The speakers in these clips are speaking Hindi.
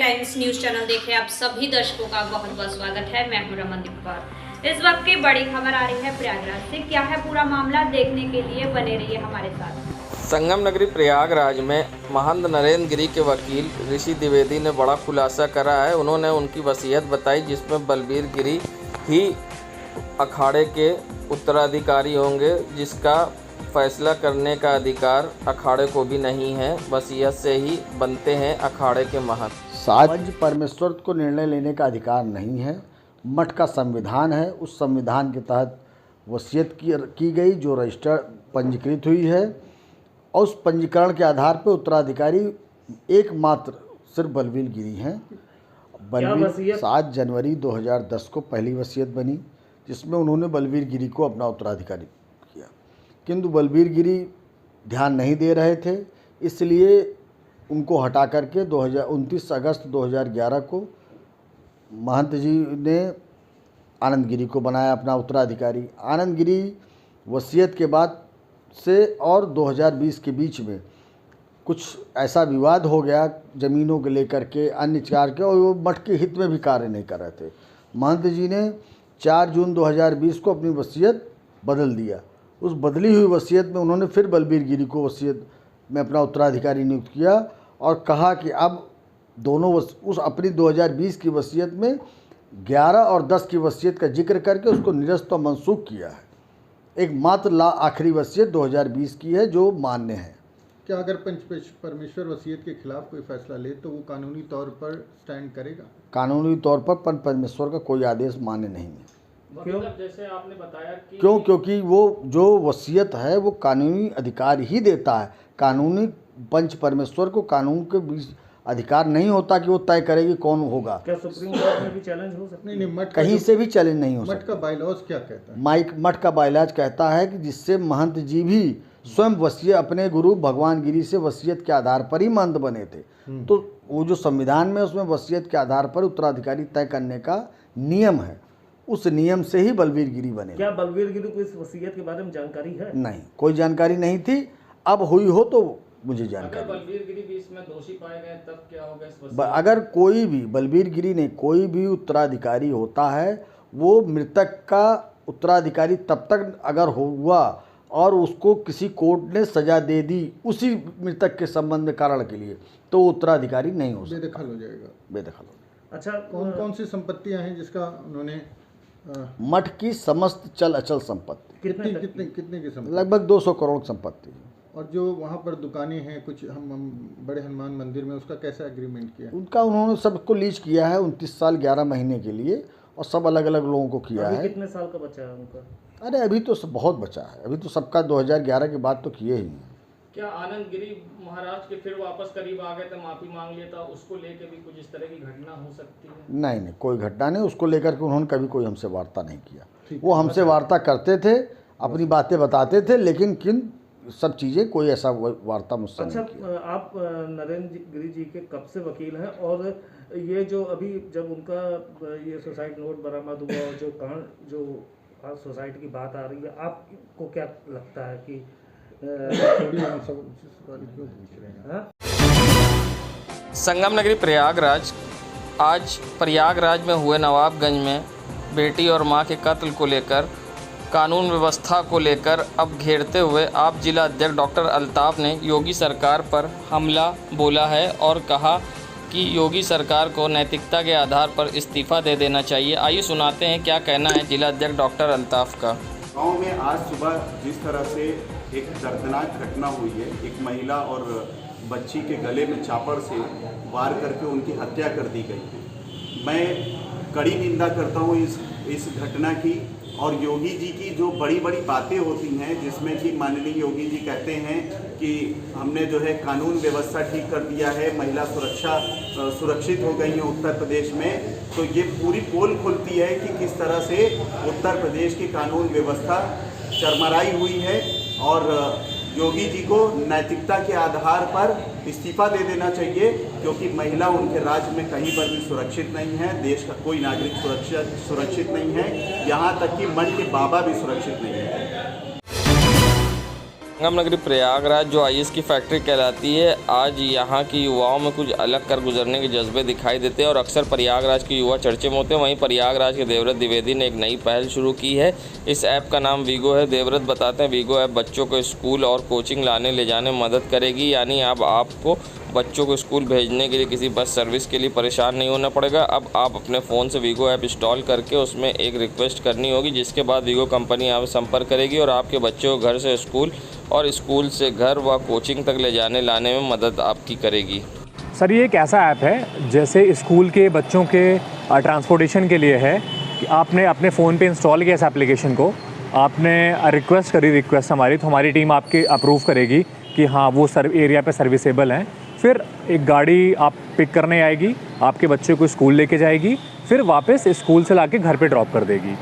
टाइम्स न्यूज चैनल देख रहे आप सभी दर्शकों का बहुत बहुत स्वागत है। मैं हूं रमनदीप कौर। इस वक्त की बड़ी खबर आ रही है प्रयागराज से। क्या है पूरा मामला, देखने के लिए बने रहिए हमारे साथ। संगम नगरी प्रयागराज में महंत नरेंद्र गिरी के वकील ऋषि द्विवेदी ने बड़ा खुलासा करा है। उन्होंने उनकी वसीयत बताई जिसमें बलबीर गिरी ही अखाड़े के उत्तराधिकारी होंगे, जिसका फैसला करने का अधिकार अखाड़े को भी नहीं है। वसीयत से ही बनते हैं अखाड़े के महंत। पंच परमेश्वर को निर्णय लेने का अधिकार नहीं है। मठ का संविधान है, उस संविधान के तहत वसीयत की गई जो रजिस्टर पंजीकृत हुई है, और उस पंजीकरण के आधार पर उत्तराधिकारी एकमात्र सिर्फ बलबीर गिरी हैं। बलबीर 7 जनवरी 2010 को पहली वसीयत बनी, जिसमें उन्होंने बलबीर गिरी को अपना उत्तराधिकारी किया, किंतु बलबीर गिरी ध्यान नहीं दे रहे थे, इसलिए उनको हटा करके 29 अगस्त 2011 को महंत जी ने आनंद गिरी को बनाया अपना उत्तराधिकारी। आनंद गिरी वसीयत के बाद से और 2020 के बीच में कुछ ऐसा विवाद हो गया ज़मीनों को लेकर के, अन्य कार्य के, और वो मठ के हित में भी कार्य नहीं कर रहे थे। महंत जी ने 4 जून 2020 को अपनी वसीयत बदल दिया। उस बदली हुई वसीयत में उन्होंने फिर बलबीर गिरी को वसीयत में अपना उत्तराधिकारी नियुक्त किया और कहा कि अब दोनों उस अपनी 2020 की वसीयत में 11 और 10 की वसीयत का जिक्र करके उसको निरस्त और मनसूख किया है। एक मात्र आखिरी वसीयत 2020 की है जो मान्य है। क्या अगर पंच परमेश्वर वसीयत के खिलाफ कोई फैसला ले तो वो कानूनी तौर पर स्टैंड करेगा? कानूनी तौर पर पंच परमेश्वर का कोई आदेश मान्य नहीं है। क्यों? जैसे आपने बताया कि क्योंकि वो जो वसीयत है वो कानूनी अधिकार ही देता है। कानूनी पंच परमेश्वर को कानून के बीच अधिकार नहीं होता कि वो तय करेगी कौन होगा। क्या सुप्रीम कोर्ट में भी चैलेंज हो सकता है? नहीं, मठ कहीं से भी चैलेंज नहीं हो सकता। मठ का बायलॉज क्या कहता है? मठ का बायलॉज कहता है कि जिससे महंत जी भी स्वयं वसीयत अपने गुरु भगवान गिरी से वसीयत के आधार पर ही महंत बने थे, तो वो जो संविधान में उसमें वसीयत के आधार पर उत्तराधिकारी तय करने का नियम है, उस नियम से ही बलबीर गिरी बने। क्या बलबीर गिरी को इस वसीयत के बारे में जानकारी है? नहीं, कोई जानकारी नहीं थी। अब हुई हो तो मुझे जानकारी। अगर बलबीर गिरी भी इसमें दोषी पाए गए तब क्या होगा इस वसीयत? अगर कोई भी बलबीर गिरी ने कोई भी उत्तराधिकारी होता है, वो मृतक का उत्तराधिकारी तब तक अगर हुआ और उसको किसी कोर्ट ने सजा दे दी उसी मृतक के संबंध में कारण के लिए, तो उत्तराधिकारी नहीं हो सकता, बेदखल हो जाएगा। बेदखल हो जाएगा। अच्छा, कौन कौन सी संपत्तियां हैं जिसका उन्होंने मठ की समस्त चल अचल संपत्ति कितनी की संपत्ति? लगभग 200 करोड़ संपत्ति। और जो वहाँ पर दुकानें हैं कुछ हम बड़े हनुमान मंदिर में, उसका कैसा एग्रीमेंट किया? उनका उन्होंने सबको लीज किया है 29 साल 11 महीने के लिए, और सब अलग अलग लोगों को किया है। कितने साल का बचा है उनका? अरे अभी तो बहुत बचा है, अभी तो सबका 2011 के बाद तो किए ही हैं। क्या आनंद गिरी महाराज के फिर वापस करीब आ गए थे, माफी मांग लिया था, उसको लेके भी कुछ इस तरह की घटना हो सकती है? नहीं, कोई घटना नहीं। उसको लेकर के उन्होंने कभी कोई हमसे वार्ता नहीं किया। वो हमसे वार्ता करते थे, अपनी बातें बताते थे, लेकिन किन सब चीज़ें कोई ऐसा वार्ता मुझसे नहीं किया। अच्छा, आप नरेंद्र गिरी जी के कब से वकील हैं, और ये जो अभी जब उनका ये सुसाइड नोट बरामद हुआ और जो सोसाइटी की बात आ रही है, आपको क्या लगता है कि संगम नगरी प्रयागराज, आज प्रयागराज में हुए नवाबगंज में बेटी और मां के कत्ल को लेकर, कानून व्यवस्था को लेकर अब घेरते हुए आप जिला अध्यक्ष डॉक्टर अल्ताफ़ ने योगी सरकार पर हमला बोला है और कहा कि योगी सरकार को नैतिकता के आधार पर इस्तीफ़ा दे देना चाहिए। आइए सुनाते हैं क्या कहना है जिला अध्यक्ष डॉक्टर अल्ताफ़ का। गाँव में आज सुबह जिस तरह से एक दर्दनाक घटना हुई है, एक महिला और बच्ची के गले में चापड़ से वार करके उनकी हत्या कर दी गई है। मैं कड़ी निंदा करता हूँ इस घटना की, और योगी जी की जो बड़ी बड़ी बातें होती हैं, जिसमें कि माननीय योगी जी कहते हैं कि हमने जो है कानून व्यवस्था ठीक कर दिया है, महिला सुरक्षा सुरक्षित हो गई है उत्तर प्रदेश में, तो ये पूरी पोल खुलती है कि किस तरह से उत्तर प्रदेश की कानून व्यवस्था चरमराई हुई है, और योगी जी को नैतिकता के आधार पर इस्तीफा दे देना चाहिए, क्योंकि महिला उनके राज्य में कहीं पर भी सुरक्षित नहीं है। देश का कोई नागरिक सुरक्षित नहीं है, यहाँ तक कि मठ के बाबा भी सुरक्षित नहीं है। संगम नगरी प्रयागराज जो आईएएस की फैक्ट्री कहलाती है, आज यहाँ की युवाओं में कुछ अलग कर गुजरने के जज्बे दिखाई देते हैं और अक्सर प्रयागराज के युवा चर्चे में होते हैं। वहीं प्रयागराज के देवव्रत द्विवेदी ने एक नई पहल शुरू की है। इस ऐप का नाम वीगो है। देवव्रत बताते हैं वीगो ऐप बच्चों को स्कूल और कोचिंग लाने ले जाने में मदद करेगी, यानी अब आपको बच्चों को स्कूल भेजने के लिए किसी बस सर्विस के लिए परेशान नहीं होना पड़ेगा। अब आप अपने फ़ोन से वीगो ऐप इंस्टॉल करके उसमें एक रिक्वेस्ट करनी होगी, जिसके बाद वीगो कंपनी आपसे संपर्क करेगी और आपके बच्चे को घर से स्कूल और स्कूल से घर व कोचिंग तक ले जाने लाने में मदद आपकी करेगी। सर, ये एक ऐसा ऐप है जैसे स्कूल के बच्चों के ट्रांसपोर्टेशन के लिए है कि आपने अपने फ़ोन पे इंस्टॉल किया इस एप्लीकेशन को, आपने रिक्वेस्ट करी रिक्वेस्ट हमारी, तो हमारी टीम आपके अप्रूव करेगी कि हाँ वो एरिया पे सर्विसेबल हैं। फिर एक गाड़ी आप पिक करने आएगी, आपके बच्चे को स्कूल लेके जाएगी, फिर वापस स्कूल से लाके घर पे ड्रॉप कर देगी।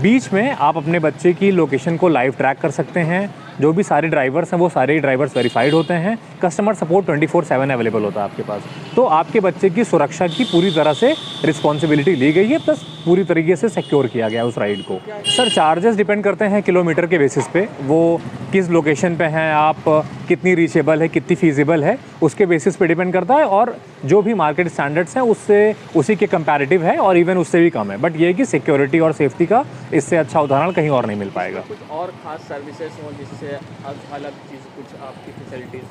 बीच में आप अपने बच्चे की लोकेशन को लाइव ट्रैक कर सकते हैं। जो भी सारे ड्राइवर्स हैं वो सारे ड्राइवर्स वेरीफाइड होते हैं। कस्टमर सपोर्ट 24/7 अवेलेबल होता है आपके पास। तो आपके बच्चे की सुरक्षा की पूरी तरह से रिस्पॉन्सिबिलिटी ली गई है, प्लस पूरी तरीके से सिक्योर किया गया उस राइड को। सर, चार्जेस डिपेंड करते हैं किलोमीटर के बेसिस पे, वो किस लोकेशन पे हैं आप, कितनी रीचेबल है, कितनी फीजिबल है, उसके बेसिस पे डिपेंड करता है। और जो भी मार्केट स्टैंडर्ड्स हैं उससे उसी के कंपैरेटिव है और इवन उससे भी कम है। बट ये है कि सिक्योरिटी और सेफ्टी का इससे अच्छा उदाहरण कहीं और नहीं मिल पाएगा। कुछ और खास सर्विसेज हों जिससे अलग चीज़, कुछ आपकी फैसिलिटीज़?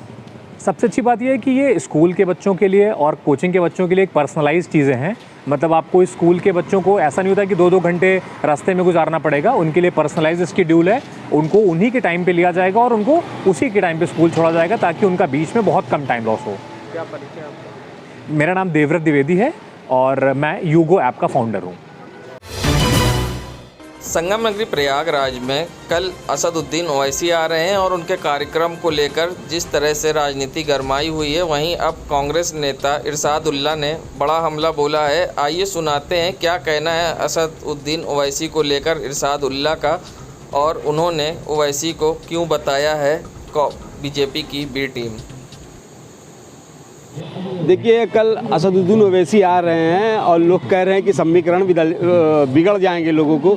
सबसे अच्छी बात यह है कि ये स्कूल के बच्चों के लिए और कोचिंग के बच्चों के लिए एक पर्सनलाइज्ड चीज़ें हैं। मतलब आपको स्कूल के बच्चों को ऐसा नहीं होता कि 2-2 घंटे रास्ते में गुजारना पड़ेगा। उनके लिए पर्सनलाइज्ड शेड्यूल है, उनको उन्हीं के टाइम पे लिया जाएगा और उनको उसी के टाइम पे स्कूल छोड़ा जाएगा, ताकि उनका बीच में बहुत कम टाइम लॉस हो। क्या परिचय आपका? मेरा नाम देवव्रत द्विवेदी है और मैं यूगो ऐप का फाउंडर हूँ। संगम नगरी प्रयागराज में कल असदुद्दीन ओवैसी आ रहे हैं और उनके कार्यक्रम को लेकर जिस तरह से राजनीति गरमाई हुई है, वहीं अब कांग्रेस नेता इरशादुल्ला ने बड़ा हमला बोला है। आइए सुनाते हैं क्या कहना है असदुद्दीन ओवैसी को लेकर इरशादुल्ला का, और उन्होंने ओवैसी को क्यों बताया है बीजेपी की बी टीम। देखिए, कल असदुद्दीन ओवैसी आ रहे हैं और लोग कह रहे हैं कि समीकरण बिगड़ जाएंगे लोगों को।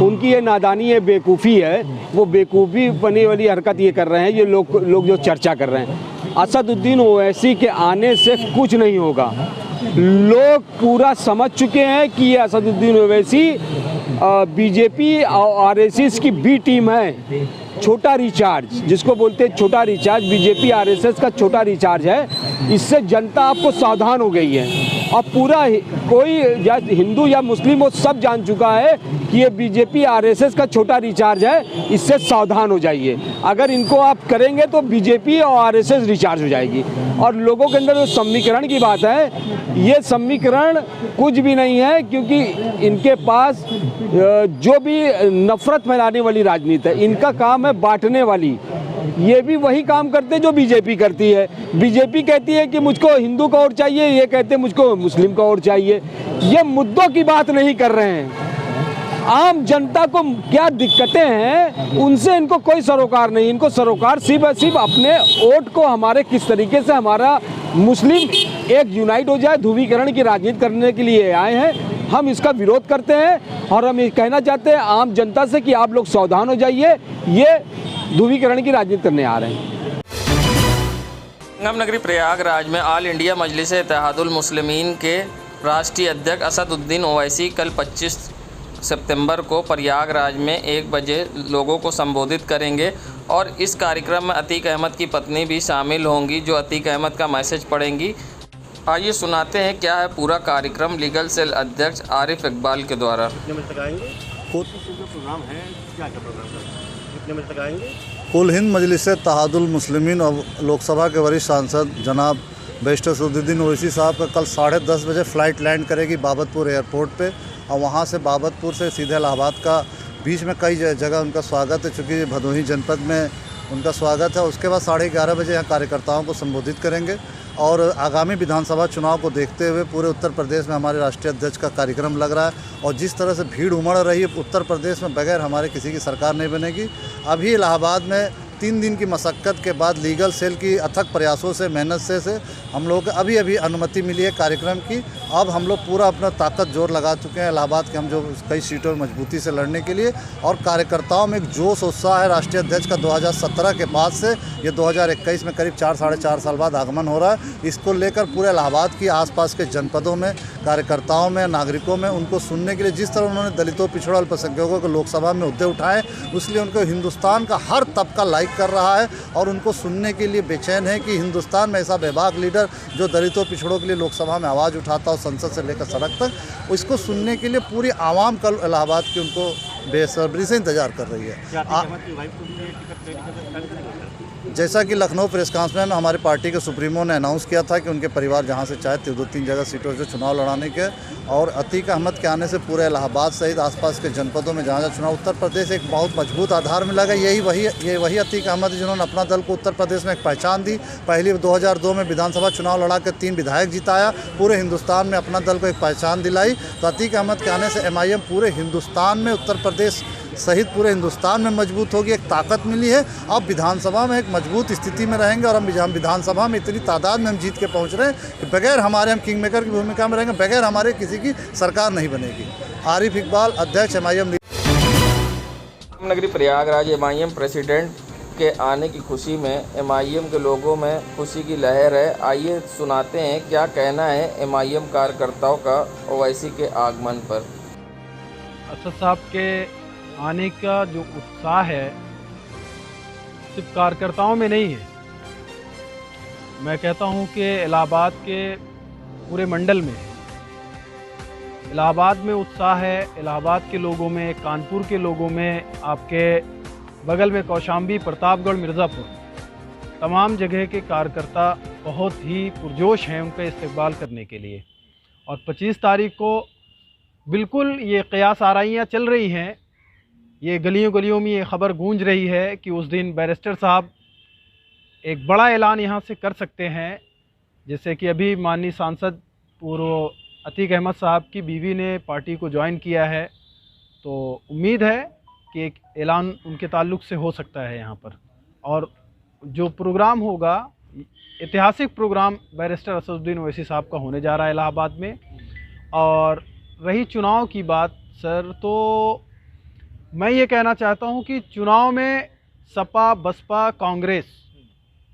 उनकी ये नादानी है, बेवकूफ़ी है, वो बेवकूफ़ी बनी वाली हरकत ये कर रहे हैं। ये लोग जो चर्चा कर रहे हैं, असदुद्दीन ओवैसी के आने से कुछ नहीं होगा। लोग पूरा समझ चुके हैं कि ये असदुद्दीन ओवैसी बीजेपी और आरएसएस की बी टीम है। छोटा रिचार्ज जिसको बोलते हैं, छोटा रिचार्ज बीजेपी आरएसएस का छोटा रिचार्ज है। इससे जनता आपको सावधान हो गई है। अब पूरा कोई या हिंदू या मुस्लिम वो सब जान चुका है कि ये बीजेपी आरएसएस का छोटा रिचार्ज है। इससे सावधान हो जाइए। अगर इनको आप करेंगे तो बीजेपी और आरएसएस रिचार्ज हो जाएगी। और लोगों के अंदर जो समीकरण की बात है, ये समीकरण कुछ भी नहीं है, क्योंकि इनके पास जो भी नफरत फैलाने वाली राजनीति है, इनका काम है बांटने वाली। ये भी वही काम करते हैं जो बीजेपी करती है। बीजेपी कहती है कि मुझको हिंदू का वोट चाहिए, ये कहते हैं मुझको मुस्लिम का वोट चाहिए। ये मुद्दों की बात नहीं कर रहे हैं। आम जनता को क्या दिक्कतें हैं उनसे इनको कोई सरोकार नहीं। इनको सरोकार सिर्फ अपने वोट को हमारे किस तरीके से हमारा मुस्लिम एक यूनाइट हो जाए, ध्रुवीकरण की राजनीति करने के लिए आए हैं। हम इसका विरोध करते हैं और हम ये कहना चाहते हैं आम जनता से कि आप लोग सावधान हो जाइए। ये ध्रुवीकरण की राजनीति करने आ रहे हैं। संगम नगरी प्रयागराज में ऑल इंडिया मजलिस इत्तेहादुल मुस्लिमीन के राष्ट्रीय अध्यक्ष असदुद्दीन ओवैसी कल 25 सितंबर को प्रयागराज में 1 बजे लोगों को संबोधित करेंगे और इस कार्यक्रम में अतीक अहमद की पत्नी भी शामिल होंगी, जो अतीक अहमद का मैसेज पढ़ेंगी। आइए सुनाते हैं क्या है पूरा कार्यक्रम लीगल सेल अध्यक्ष आरिफ इकबाल के द्वारा। प्रोग्राम है, क्या प्रोग्राम कितने बजे तक आएंगे? कुल हिंद मजलिस इत्तेहादुल मुस्लिमीन और लोकसभा के वरिष्ठ सांसद जनाब बैरिस्टर असदुद्दीन ओवैसी साहब का कल 10:30 बजे फ़्लाइट लैंड करेगी बाबतपुर एयरपोर्ट पे, और वहाँ से बाबतपुर से सीधे इलाहाबाद का बीच में कई जगह उनका स्वागत है, चूँकि भदोही जनपद में उनका स्वागत है। उसके बाद 11:30 बजे यहाँ कार्यकर्ताओं को संबोधित करेंगे और आगामी विधानसभा चुनाव को देखते हुए पूरे उत्तर प्रदेश में हमारे राष्ट्रीय अध्यक्ष का कार्यक्रम लग रहा है। और जिस तरह से भीड़ उमड़ रही है उत्तर प्रदेश में, बगैर हमारे किसी की सरकार नहीं बनेगी। अभी इलाहाबाद में 3 दिन की मशक्क़त के बाद लीगल सेल की अथक प्रयासों से, मेहनत से हम लोगों को अभी अनुमति मिली है कार्यक्रम की। अब हम लोग पूरा अपना ताकत जोर लगा चुके हैं इलाहाबाद के हम जो कई सीटों में मजबूती से लड़ने के लिए, और कार्यकर्ताओं में एक जोश उत्साह है। राष्ट्रीय अध्यक्ष का 2017 के बाद से ये 2021 में करीब 4-4.5 साल बाद आगमन हो रहा है। इसको लेकर पूरे इलाहाबाद की आसपास के जनपदों में कार्यकर्ताओं में, नागरिकों में उनको सुनने के लिए, जिस तरह उन्होंने दलितों, पिछड़ों, अल्पसंख्यकों को लोकसभा में मुद्दे उठाए, इसलिए उनको हिंदुस्तान का हर तबका लाइक कर रहा है और उनको सुनने के लिए बेचैन है कि हिंदुस्तान में ऐसा बेबाक लीडर जो दलितों, पिछड़ों के लिए लोकसभा में आवाज़ उठाता हो, संसद से लेकर सड़क तक, इसको सुनने के लिए पूरी आवाम कल इलाहाबाद की उनको बेसब्री से इंतज़ार कर रही है। जैसा कि लखनऊ प्रेस कॉन्फ्रेंस में हमारी पार्टी के सुप्रीमो ने अनाउंस किया था कि उनके परिवार जहां से चाहे 2-3 जगह सीटों से चुनाव लड़ाने के, और अतीक अहमद के आने से पूरे इलाहाबाद सहित आसपास के जनपदों में जहाँ चुनाव, उत्तर प्रदेश एक बहुत मजबूत आधार में लगा। ये वही अतीक अहमद जिन्होंने अपना दल को उत्तर प्रदेश में एक पहचान दी। पहली 2002 में विधानसभा चुनाव लड़ा कर 3 विधायक जिताया, पूरे हिंदुस्तान में अपना दल को एक पहचान दिलाई। तो अतीक अहमद के आने से MIM पूरे हिंदुस्तान में, उत्तर प्रदेश सहित पूरे हिंदुस्तान में मजबूत होगी, एक ताकत मिली है। अब विधानसभा में एक मजबूत स्थिति में रहेंगे और हम विधानसभा में इतनी तादाद में हम जीत के पहुंच रहे हैं कि बगैर हमारे, हम किंग मेकर की भूमिका में रहेंगे, बगैर हमारे किसी की सरकार नहीं बनेगी। आरिफ इकबाल, अध्यक्ष MIM नगरी प्रयागराज MIM प्रेसिडेंट के आने की खुशी में MIM के लोगों में खुशी की लहर है। आइए सुनाते हैं क्या कहना है MIM कार्यकर्ताओं का ओवैसी के आगमन पर। असद साहब के आने का जो उत्साह है सिर्फ कार्यकर्ताओं में नहीं है, मैं कहता हूं कि इलाहाबाद के पूरे मंडल में है। इलाहाबाद में उत्साह है, इलाहाबाद के लोगों में, कानपुर के लोगों में, आपके बगल में कौशाम्बी, प्रतापगढ़, मिर्ज़ापुर, तमाम जगह के कार्यकर्ता बहुत ही पुरजोश हैं उनका इस्तकबाल करने के लिए। और 25 तारीख को बिल्कुल ये क़यास आराइयाँ चल रही हैं, ये गलियों गलियों में ये ख़बर गूंज रही है कि उस दिन बैरिस्टर साहब एक बड़ा ऐलान यहाँ से कर सकते हैं। जैसे कि अभी माननीय सांसद पूर्व अतीक अहमद साहब की बीवी ने पार्टी को ज्वाइन किया है, तो उम्मीद है कि एक ऐलान उनके ताल्लुक़ से हो सकता है यहाँ पर। और जो प्रोग्राम होगा, ऐतिहासिक प्रोग्राम बैरिस्टर असदुद्दीन ओवैसी साहब का होने जा रहा है इलाहाबाद में। और रही चुनाव की बात सर, तो मैं ये कहना चाहता हूँ कि चुनाव में सपा, बसपा, कांग्रेस,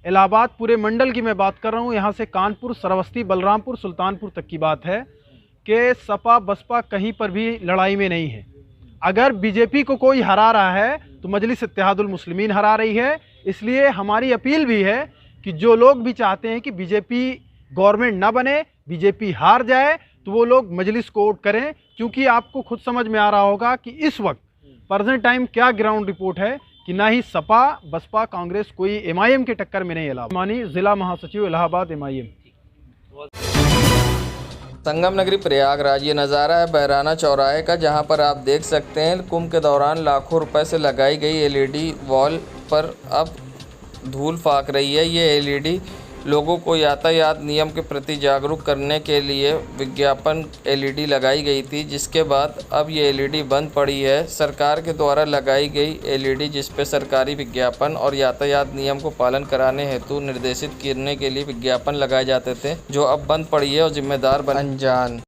इलाहाबाद पूरे मंडल की मैं बात कर रहा हूँ, यहाँ से कानपुर, श्रावस्ती, बलरामपुर, सुल्तानपुर तक की बात है कि सपा, बसपा कहीं पर भी लड़ाई में नहीं है। अगर बीजेपी को कोई हरा रहा है तो मजलिस इत्तेहादुल मुस्लिमीन हरा रही है। इसलिए हमारी अपील भी है कि जो लोग भी चाहते हैं कि बीजेपी गवर्नमेंट ना बने, बीजेपी हार जाए, तो वो लोग मजलिस को वोट करें। क्योंकि आपको खुद समझ में आ रहा होगा कि इस वक्त प्रेजेंट टाइम क्या ग्राउंड रिपोर्ट है कि ना ही सपा, बसपा, कांग्रेस कोई MIM के टक्कर में नहीं। इलाहाबाद मानी ज़िला महासचिव इलाहाबाद MIM। संगम नगरी प्रयागराज ये नज़ारा है बहराना चौराहे का, जहां पर आप देख सकते हैं कुंभ के दौरान लाखों रुपए से लगाई गई LED वॉल पर अब धूल फाक रही है। ये LED लोगों को यातायात नियम के प्रति जागरूक करने के लिए विज्ञापन LED लगाई गई थी, जिसके बाद अब ये LED बंद पड़ी है। सरकार के द्वारा लगाई गई LED जिस पे सरकारी विज्ञापन और यातायात नियम को पालन कराने हेतु निर्देशित करने के लिए विज्ञापन लगाए जाते थे, जो अब बंद पड़ी है और जिम्मेदार बन अनजान।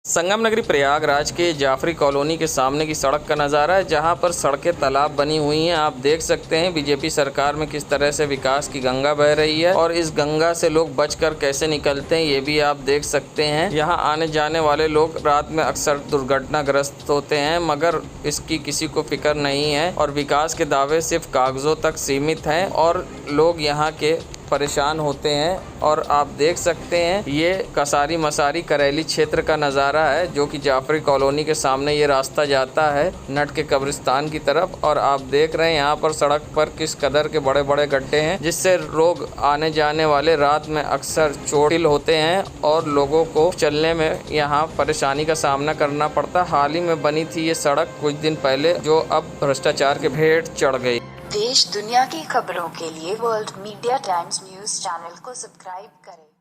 संगम नगरी प्रयागराज के जाफरी कॉलोनी के सामने की सड़क का नज़ारा है, जहां पर सड़कें तालाब बनी हुई हैं। आप देख सकते हैं बीजेपी सरकार में किस तरह से विकास की गंगा बह रही है और इस गंगा से लोग बचकर कैसे निकलते हैं ये भी आप देख सकते हैं। यहां आने जाने वाले लोग रात में अक्सर दुर्घटनाग्रस्त होते हैं, मगर इसकी किसी को फिक्र नहीं है और विकास के दावे सिर्फ कागज़ों तक सीमित हैं और लोग यहाँ के परेशान होते हैं। और आप देख सकते हैं ये कसारी मसारी करेली क्षेत्र का नज़ारा है, जो कि जाफरी कॉलोनी के सामने ये रास्ता जाता है नट के कब्रिस्तान की तरफ। और आप देख रहे हैं यहाँ पर सड़क पर किस कदर के बड़े बड़े गड्ढे हैं, जिससे लोग आने जाने वाले रात में अक्सर चोटिल होते हैं और लोगों को चलने में यहाँ परेशानी का सामना करना पड़ता। हाल ही में बनी थी ये सड़क कुछ दिन पहले, जो अब भ्रष्टाचार के भेंट चढ़ गई। देश दुनिया की खबरों के लिए world media times news channel को सब्सक्राइब करें।